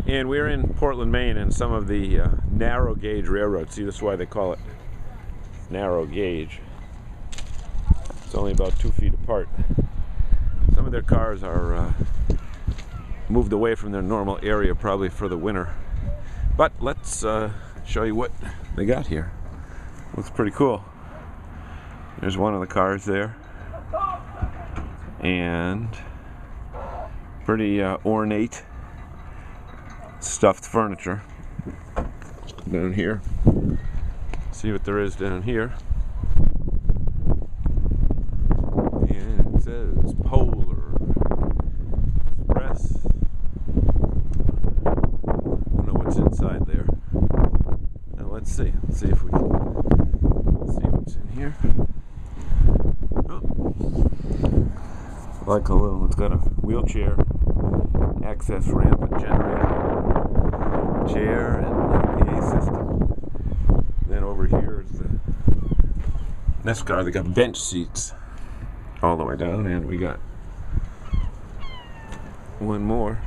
And we're in Portland, Maine, and some of the narrow gauge railroads. See, that's why they call it narrow gauge. It's only about 2 feet apart. Some of their cars are moved away from their normal area, probably for the winter. But let's show you what they got here. Looks pretty cool. There's one of the cars there, and pretty ornate stuffed furniture down here. See what there is down here. And it says Polar Express. I don't know what's inside there. Now let's see. Let's see if we can see what's in here. Oh. Like a little, it's got a wheelchair, access ramp, and generator, chair, and PA system. Then over here is the next car. They got bench seats all the way down, and we got one more.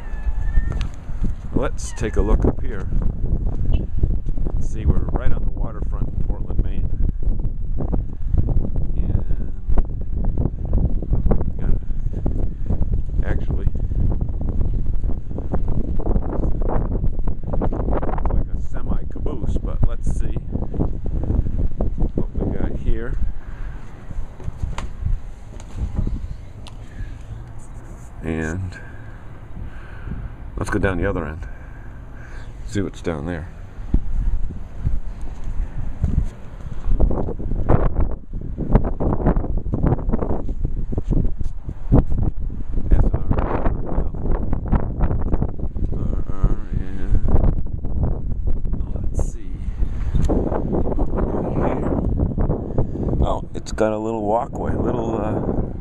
Let's take a look up here. See, we're right on the waterfront in Portland, Maine. And we got actually like a semi caboose, but let's see what we got here. And let's go down the other end, see what's down there. It's got a little walkway, little